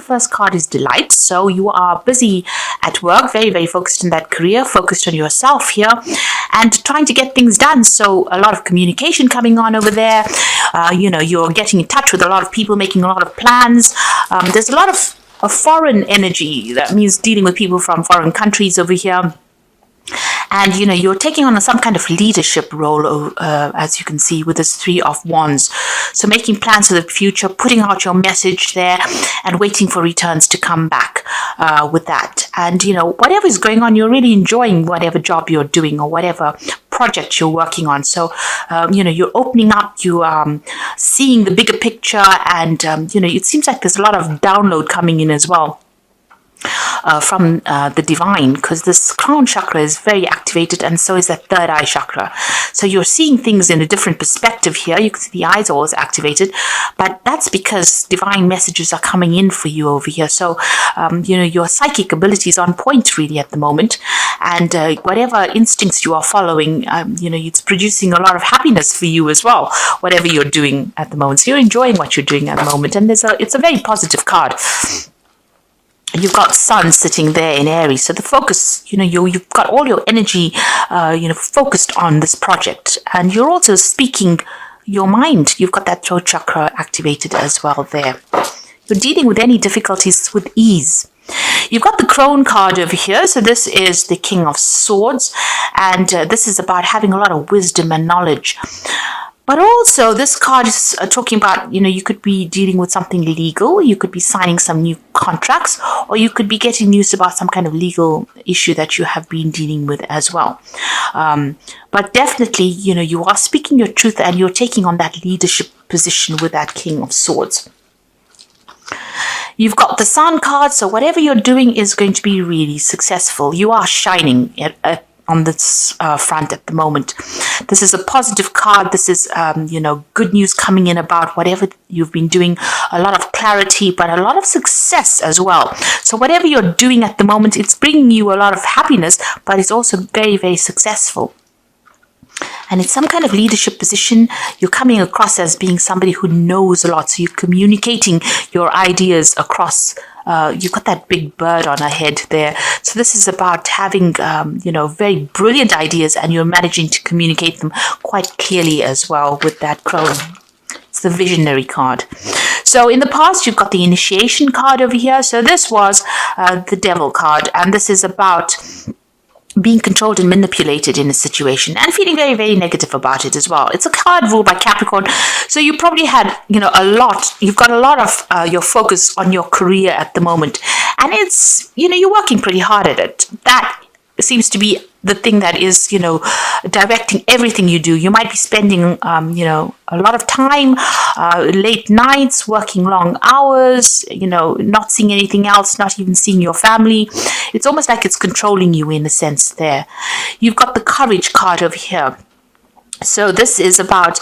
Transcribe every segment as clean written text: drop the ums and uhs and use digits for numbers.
first card is delight. So you are busy at work, very, very focused in that career, focused on yourself here, and trying to get things done. So a lot of communication coming on over there. You're getting in touch with a lot of people, making a lot of plans. There's a lot of foreign energy. That means dealing with people from foreign countries over here. And, you're taking on some kind of leadership role, as you can see, with this Three of Wands. So making plans for the future, putting out your message there and waiting for returns to come back with that. And, whatever is going on, you're really enjoying whatever job you're doing or whatever project you're working on. So, you're opening up, you seeing the bigger picture, and, it seems like there's a lot of download coming in as well. From the divine, because this crown chakra is very activated, and so is that third eye chakra. So you're seeing things in a different perspective here. You can see the eyes are always activated, but that's because divine messages are coming in for you over here. So your psychic ability is on point really at the moment, and whatever instincts you are following, it's producing a lot of happiness for you as well, whatever you're doing at the moment. So you're enjoying what you're doing at the moment, and it's a very positive card. You've got Sun sitting there in Aries, so the focus, you've got all your energy, focused on this project, and you're also speaking your mind. You've got that throat chakra activated as well there. You're dealing with any difficulties with ease. You've got the Crone card over here, so this is the King of Swords, and this is about having a lot of wisdom and knowledge. But also, this card is talking about, you could be dealing with something legal, you could be signing some new contracts, or you could be getting news about some kind of legal issue that you have been dealing with as well. But definitely, you are speaking your truth and you're taking on that leadership position with that King of Swords. You've got the Sun card, so whatever you're doing is going to be really successful. You are shining on this front at the moment. This is a positive card. This is, good news coming in about whatever you've been doing. A lot of clarity, but a lot of success as well. So whatever you're doing at the moment, it's bringing you a lot of happiness, but it's also very, very successful. And it's some kind of leadership position. You're coming across as being somebody who knows a lot. So you're communicating your ideas across. You've got that big bird on her head there. So this is about having, very brilliant ideas, and you're managing to communicate them quite clearly as well with that crone. It's the visionary card. So in the past, you've got the initiation card over here. So this was the devil card, and this is about being controlled and manipulated in a situation and feeling very, very negative about it as well. It's a card ruled by Capricorn. So you probably had, you've got a lot of your focus on your career at the moment. And it's, you're working pretty hard at it. That seems to be the thing that is, directing everything you do. You might be spending, a lot of time, late nights, working long hours, not seeing anything else, not even seeing your family. It's almost like it's controlling you in a sense there. You've got the courage card over here. So this is about,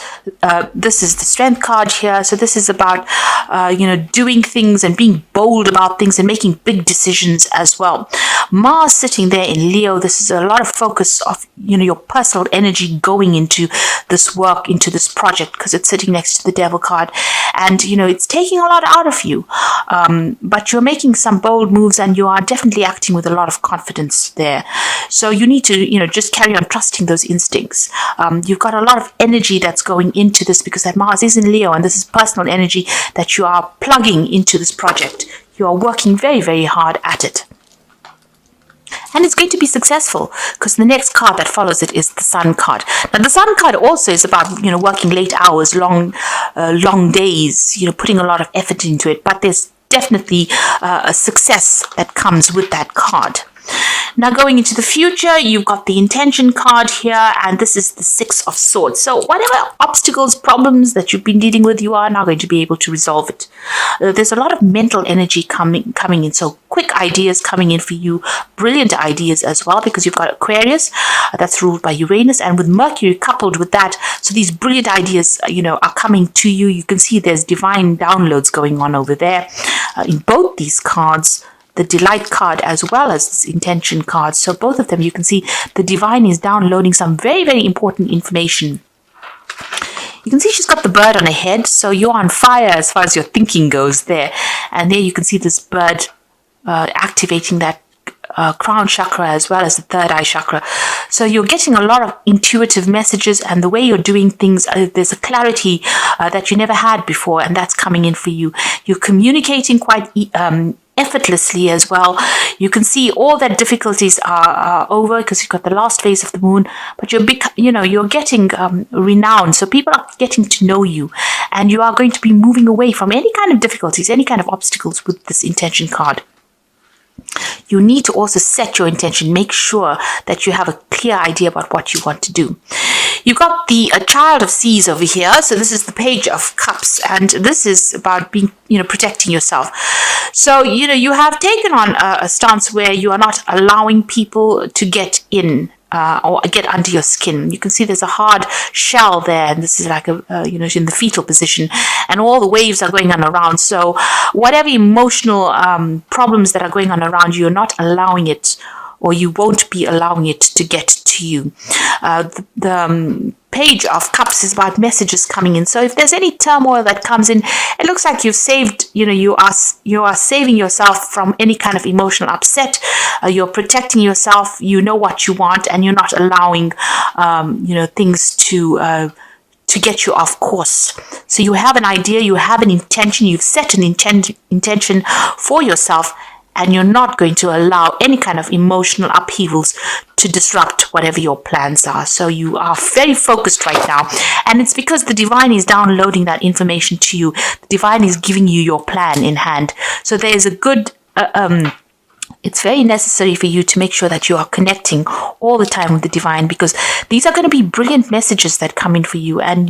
this is the strength card here. So this is about, doing things and being bold about things and making big decisions as well. Mars sitting there in Leo. This is a lot of focus of, your personal energy going into this work, into this project, because it's sitting next to the devil card. And, it's taking a lot out of you. But you're making some bold moves and you are definitely acting with a lot of confidence there. So you need to, just carry on trusting those instincts. You've got a lot of energy that's going into this because that Mars is in Leo, and this is personal energy that you are plugging into this project. You are working very, very hard at it. And it's going to be successful because the next card that follows it is the Sun card. Now, the Sun card also is about, working late hours, long days, putting a lot of effort into it. But there's definitely a success that comes with that card. Now, going into the future, you've got the intention card here, and this is the Six of Swords. So whatever obstacles, problems that you've been dealing with, you are now going to be able to resolve it. There's a lot of mental energy coming in, so quick ideas coming in for you, brilliant ideas as well, because you've got Aquarius, that's ruled by Uranus, and with Mercury coupled with that, so these brilliant ideas, are coming to you. You can see there's divine downloads going on over there in both these cards. The delight card as well as this intention card. So both of them, you can see the divine is downloading some very, very important information. You can see she's got the bird on her head, so you're on fire as far as your thinking goes there. And there you can see this bird activating that crown chakra as well as the third eye chakra. So you're getting a lot of intuitive messages, and the way you're doing things, there's a clarity that you never had before, and that's coming in for you. You're communicating quite effortlessly as well. You can see all that difficulties are over because you've got the last phase of the moon, but you're getting renowned. So people are getting to know you, and you are going to be moving away from any kind of difficulties, any kind of obstacles with this intention card. You need to also set your intention. Make sure that you have a clear idea about what you want to do. You've got the Child of Seas over here. So this is the Page of Cups, and this is about being, protecting yourself. So, you have taken on a stance where you are not allowing people to get in or get under your skin. You can see there's a hard shell there, and this is like in the fetal position, and all the waves are going on around. So whatever emotional problems that are going on around you, you're not allowing it, or you won't be allowing it to get to you. The Page of Cups is about messages coming in. So if there's any turmoil that comes in, it looks like you've saved, you are saving yourself from any kind of emotional upset. You're protecting yourself. You know what you want, and you're not allowing, things to get you off course. So you have an idea, you have an intention, you've set an intention for yourself, and you're not going to allow any kind of emotional upheavals to disrupt whatever your plans are. So you are very focused right now. And it's because the divine is downloading that information to you. The divine is giving you your plan in hand. So there's a good... it's very necessary for you to make sure that you are connecting all the time with the divine, because these are going to be brilliant messages that come in for you, and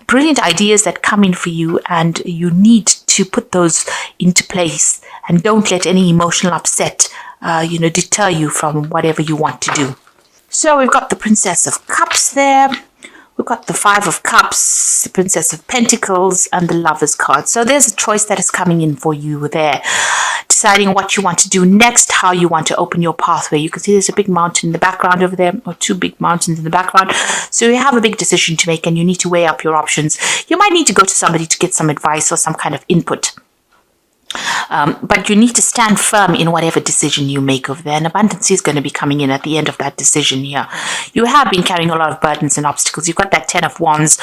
brilliant ideas that come in for you, and you need to put those into place, and don't let any emotional upset deter you from whatever you want to do. So we've got the Princess of Cups there. We've got the Five of Cups, the Princess of Pentacles, and the Lover's card. So there's a choice that is coming in for you there. Deciding what you want to do next, how you want to open your pathway. You can see there's a big mountain in the background over there, or two big mountains in the background. So you have a big decision to make, and you need to weigh up your options. You might need to go to somebody to get some advice or some kind of input. But you need to stand firm in whatever decision you make over there. And abundance is going to be coming in at the end of that decision here. You have been carrying a lot of burdens and obstacles. You've got that 10 of Wands.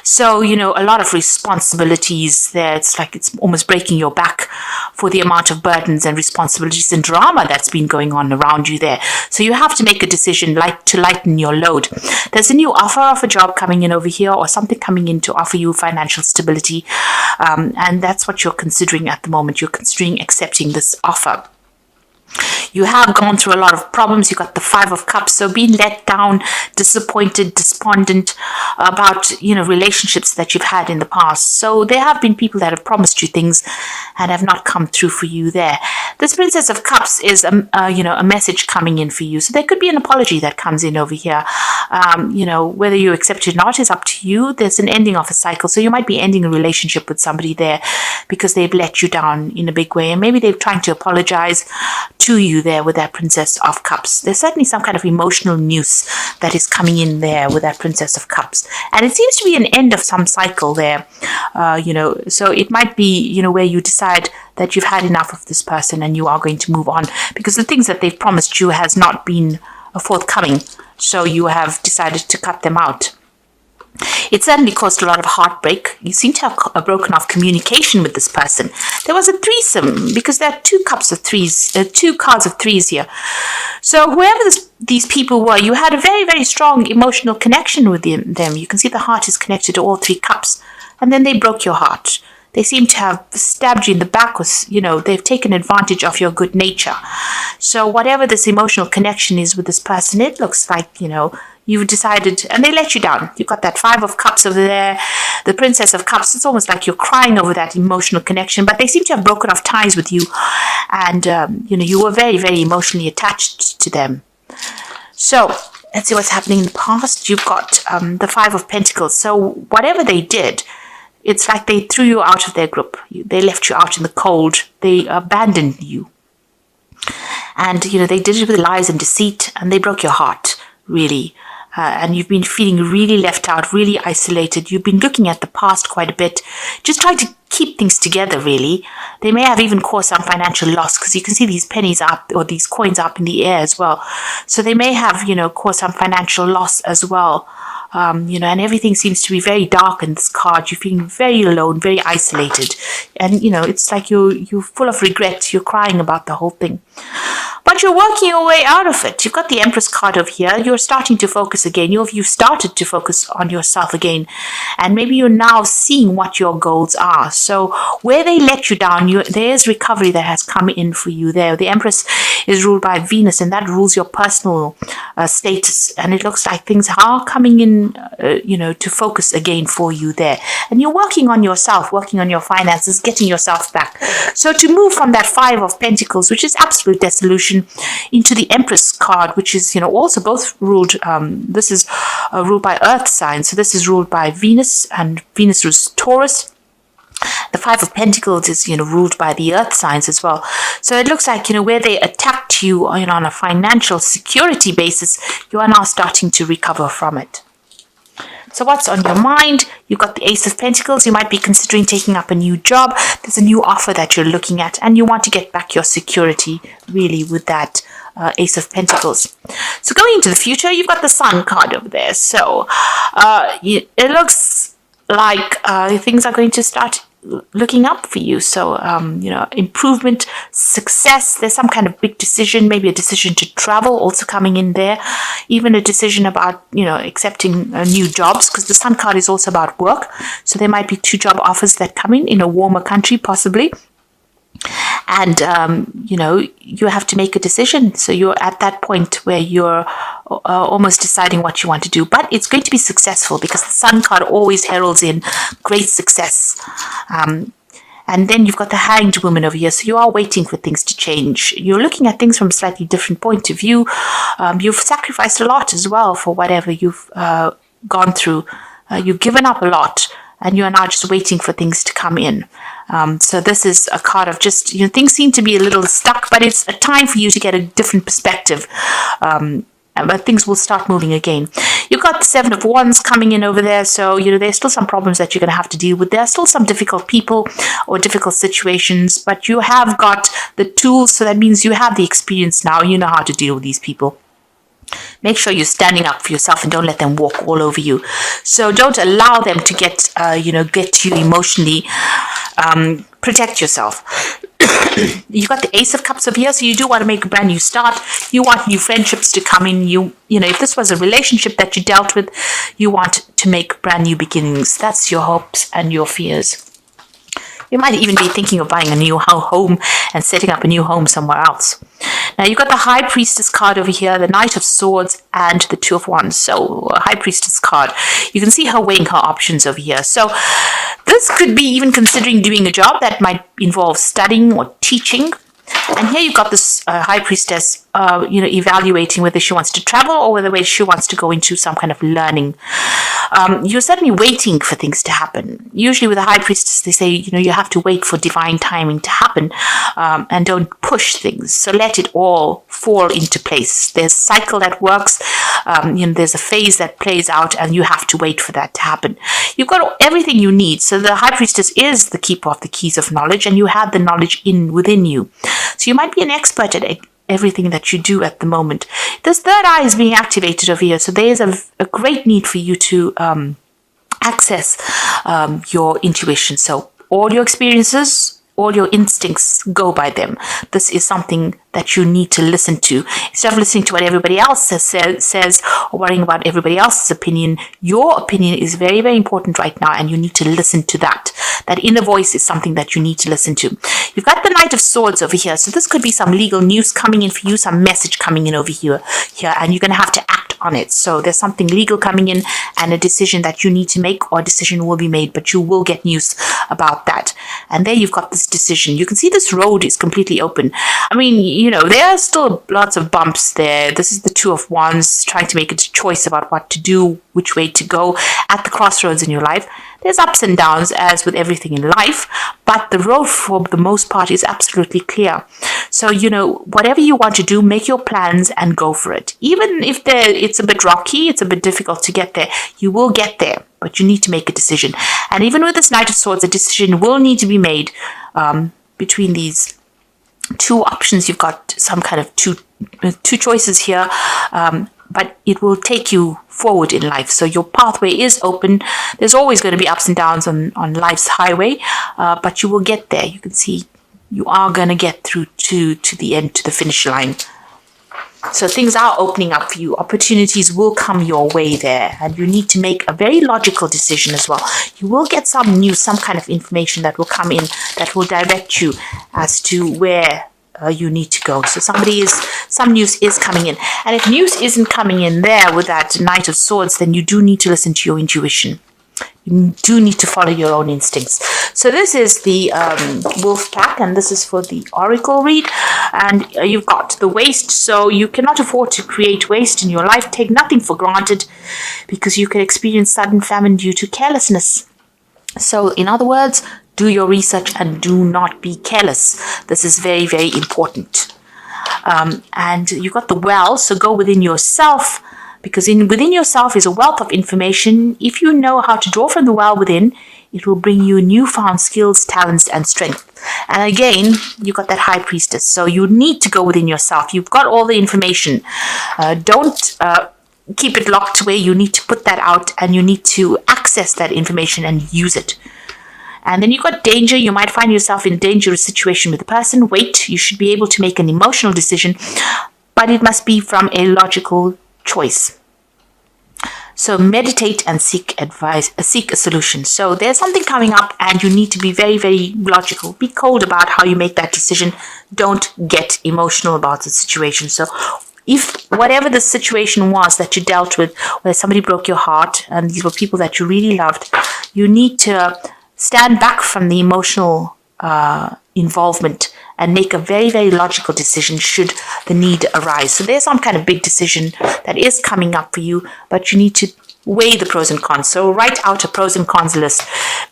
So, a lot of responsibilities there. It's like it's almost breaking your back for the amount of burdens and responsibilities and drama that's been going on around you there. So you have to make a decision to lighten your load. There's a new offer of a job coming in over here, or something coming in to offer you financial stability. And that's what you're considering at the moment. You're considering accepting this offer. You have gone through a lot of problems. You got the Five of Cups, so being let down, disappointed, despondent about relationships that you've had in the past. So there have been people that have promised you things and have not come through for you there. This Princess of Cups is a message coming in for you. So there could be an apology that comes in over here. Whether you accept it or not is up to you. There's an ending of a cycle. So you might be ending a relationship with somebody there because they've let you down in a big way, and maybe they're trying to apologize to you there with that Princess of Cups. There's certainly some kind of emotional news that is coming in there with that Princess of Cups, and it seems to be an end of some cycle there. So it might be where you decide that you've had enough of this person and you are going to move on, because the things that they've promised you has not been forthcoming, so you have decided to cut them out. It certainly caused a lot of heartbreak. You seem to have broken off communication with this person. There was a threesome, because there are two cards of threes here. So whoever these people were, you had a very, very strong emotional connection with them. You can see the heart is connected to all three cups, and then they broke your heart. They seem to have stabbed you in the back, they've taken advantage of your good nature. So whatever this emotional connection is with this person, it looks like, you've decided, and they let you down. You've got that Five of Cups over there, the Princess of Cups. It's almost like you're crying over that emotional connection, but they seem to have broken off ties with you. And, you were very, very emotionally attached to them. So let's see what's happening in the past. You've got the Five of Pentacles. So whatever they did, it's like they threw you out of their group. They left you out in the cold. They abandoned you. And, they did it with lies and deceit, and they broke your heart, really. and you've been feeling really left out, really isolated. You've been looking at the past quite a bit, just trying to keep things together, really. They may have even caused some financial loss, because you can see these pennies up, or these coins up in the air as well. So they may have, caused some financial loss as well. And everything seems to be very dark in this card. You're feeling very alone, very isolated. And, it's like you're full of regret. You're crying about the whole thing. But you're working your way out of it. You've got the Empress card over here. You're starting to focus again. You've started to focus on yourself again. And maybe you're now seeing what your goals are. So where they let you down, there's recovery that has come in for you there. The Empress is ruled by Venus, and that rules your personal status. And it looks like things are coming in, to focus again for you there. And you're working on yourself, working on your finances, getting yourself back. So to move from that Five of Pentacles, which is absolute dissolution, into the Empress card, which is, also both ruled, this is ruled by Earth signs. So this is ruled by Venus, and Venus rules Taurus. The Five of Pentacles is, ruled by the Earth signs as well. So it looks like, where they attacked you, on a financial security basis, you are now starting to recover from it. So what's on your mind? You've got the Ace of Pentacles. You might be considering taking up a new job. There's a new offer that you're looking at, and you want to get back your security, really, with that Ace of Pentacles. So going into the future, you've got the Sun card over there. So it looks like things are going to start looking up for you. So, improvement, success, there's some kind of big decision, maybe a decision to travel also coming in there, even a decision about, accepting new jobs, because the Sun card is also about work. So there might be 2 job offers that come in a warmer country, possibly. And, you have to make a decision. So you're at that point where you're almost deciding what you want to do. But it's going to be successful, because the Sun card always heralds in great success. And then you've got the Hanged Woman over here. So you are waiting for things to change. You're looking at things from a slightly different point of view. You've sacrificed a lot as well for whatever you've gone through. You've given up a lot, and you are now just waiting for things to come in. So this is a card of just, things seem to be a little stuck, but it's a time for you to get a different perspective. But things will start moving again. You've got the Seven of Wands coming in over there. So, there's still some problems that you're going to have to deal with. There are still some difficult people or difficult situations, but you have got the tools. So that means you have the experience now. You know how to deal with these people. Make sure you're standing up for yourself and don't let them walk all over you. So don't allow them to get you emotionally. Protect yourself. You've got the Ace of Cups over here, so you do want to make a brand new start. You want new friendships to come in. If this was a relationship that you dealt with, you want to make brand new beginnings. That's your hopes and your fears. You might even be thinking of buying a new home and setting up a new home somewhere else. Now, you've got the High Priestess card over here, the Knight of Swords, and the Two of Wands. So, High Priestess card. You can see her weighing her options over here. So, this could be even considering doing a job that might involve studying or teaching. And here you've got this High Priestess, evaluating whether she wants to travel or whether she wants to go into some kind of learning. You're certainly waiting for things to happen. Usually with a High Priestess, they say, you have to wait for divine timing to happen, and don't push things. So let it all fall into place. There's a cycle that works. There's a phase that plays out, and you have to wait for that to happen. You've got everything you need. So the High Priestess is the keeper of the keys of knowledge, and you have the knowledge within you. So you might be an expert at everything that you do at the moment. This third eye is being activated over here. So there is a great need for you to access your intuition. So all your experiences, all your instincts, go by them. This is something that you need to listen to. Instead of listening to what everybody else says or worrying about everybody else's opinion, your opinion is very, very important right now, and you need to listen to that. That inner voice is something that you need to listen to. You've got the Knight of Swords over here. So this could be some legal news coming in for you, some message coming in over here, and you're going to have to act on it. So there's something legal coming in and a decision that you need to make, or a decision will be made, but you will get news about that. And there you've got this decision. You can see this road is completely open. I mean, there are still lots of bumps there. This is the Two of Wands, trying to make a choice about what to do, which way to go at the crossroads in your life. There's ups and downs, as with everything in life, but the road for the most part is absolutely clear. So, whatever you want to do, make your plans and go for it. Even if it's a bit rocky, it's a bit difficult to get there, you will get there, but you need to make a decision. And even with this Knight of Swords, a decision will need to be made between these two options. You've got some kind of two choices here, but it will take you forward in life. So your pathway is open. There's always going to be ups and downs on life's highway, but you will get there. You can see you are going to get through to the end, to the finish line. So things are opening up for you. Opportunities will come your way there, and you need to make a very logical decision as well. You will get some news, some kind of information that will come in that will direct you as to where you need to go. So some news is coming in. And if news isn't coming in there with that Knight of Swords, then you do need to listen to your intuition. You do need to follow your own instincts. So this is the wolf pack, and this is for the oracle read. And you've got the waste, so you cannot afford to create waste in your life. Take nothing for granted, because you can experience sudden famine due to carelessness. So in other words, do your research and do not be careless. This is very, very important. And you've got the well, so go within yourself, because within yourself is a wealth of information. If you know how to draw from the well within, it will bring you newfound skills, talents, and strength. And again, you've got that High Priestess, so you need to go within yourself. You've got all the information. Don't keep it locked where you need to put that out, and you need to access that information and use it. And then you've got danger. You might find yourself in a dangerous situation with a person. Wait, you should be able to make an emotional decision, but it must be from a logical choice. So meditate and seek advice, seek a solution. So there's something coming up, and you need to be very, very logical. Be cold about how you make that decision. Don't get emotional about the situation. So if whatever the situation was that you dealt with, where somebody broke your heart, and these were people that you really loved, you need to stand back from the emotional involvement and make a very, very logical decision should the need arise. So there's some kind of big decision that is coming up for you, but you need to weigh the pros and cons. So write out a pros and cons list.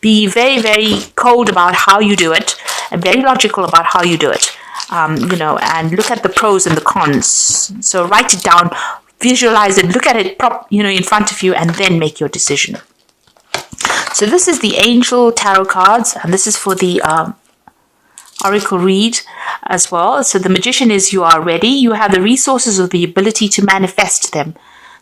Be very, very cold about how you do it, and very logical about how you do it. And look at the pros and the cons. So write it down, visualize it, look at it in front of you, and then make your decision. So this is the Angel Tarot cards, and this is for the Oracle read as well. So the Magician is you are ready. You have the resources or the ability to manifest them.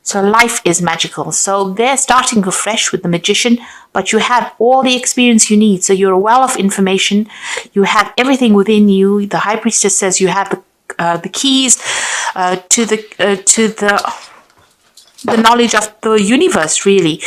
So life is magical. So they're starting afresh with the Magician, but you have all the experience you need. So you're a well of information. You have everything within you. The High Priestess says you have the keys to the knowledge of the universe, really.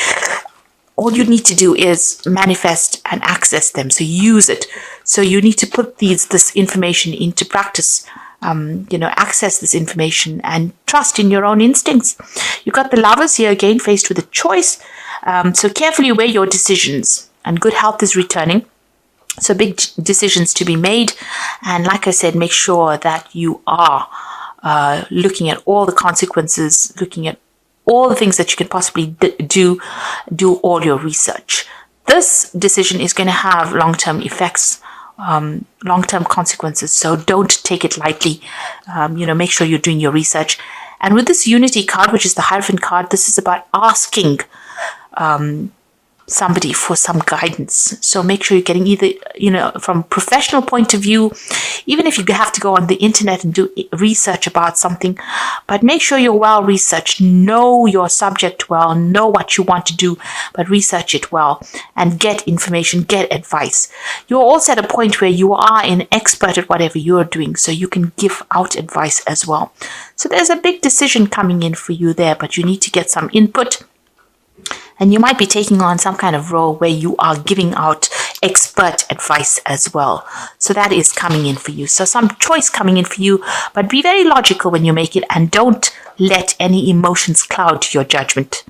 All you need to do is manifest and access them. So use it. So you need to put this information into practice. Access this information and trust in your own instincts. You've got the Lovers here again, faced with a choice. So carefully weigh your decisions, and good health is returning. So big decisions to be made. And like I said, make sure that you are looking at all the consequences, looking at all the things that you can possibly do all your research. This decision is going to have long-term effects, long-term consequences, so don't take it lightly. Make sure you're doing your research. And with this Unity card, which is the Hierophant card, this is about asking somebody for some guidance. So make sure you're getting either, from a professional point of view, even if you have to go on the internet and do research about something, but make sure you're well researched, know your subject well, know what you want to do, but research it well and get information, get advice. You're also at a point where you are an expert at whatever you're doing, so you can give out advice as well. So there's a big decision coming in for you there, but you need to get some input. And you might be taking on some kind of role where you are giving out expert advice as well. So that is coming in for you. So some choice coming in for you, but be very logical when you make it, and don't let any emotions cloud your judgment.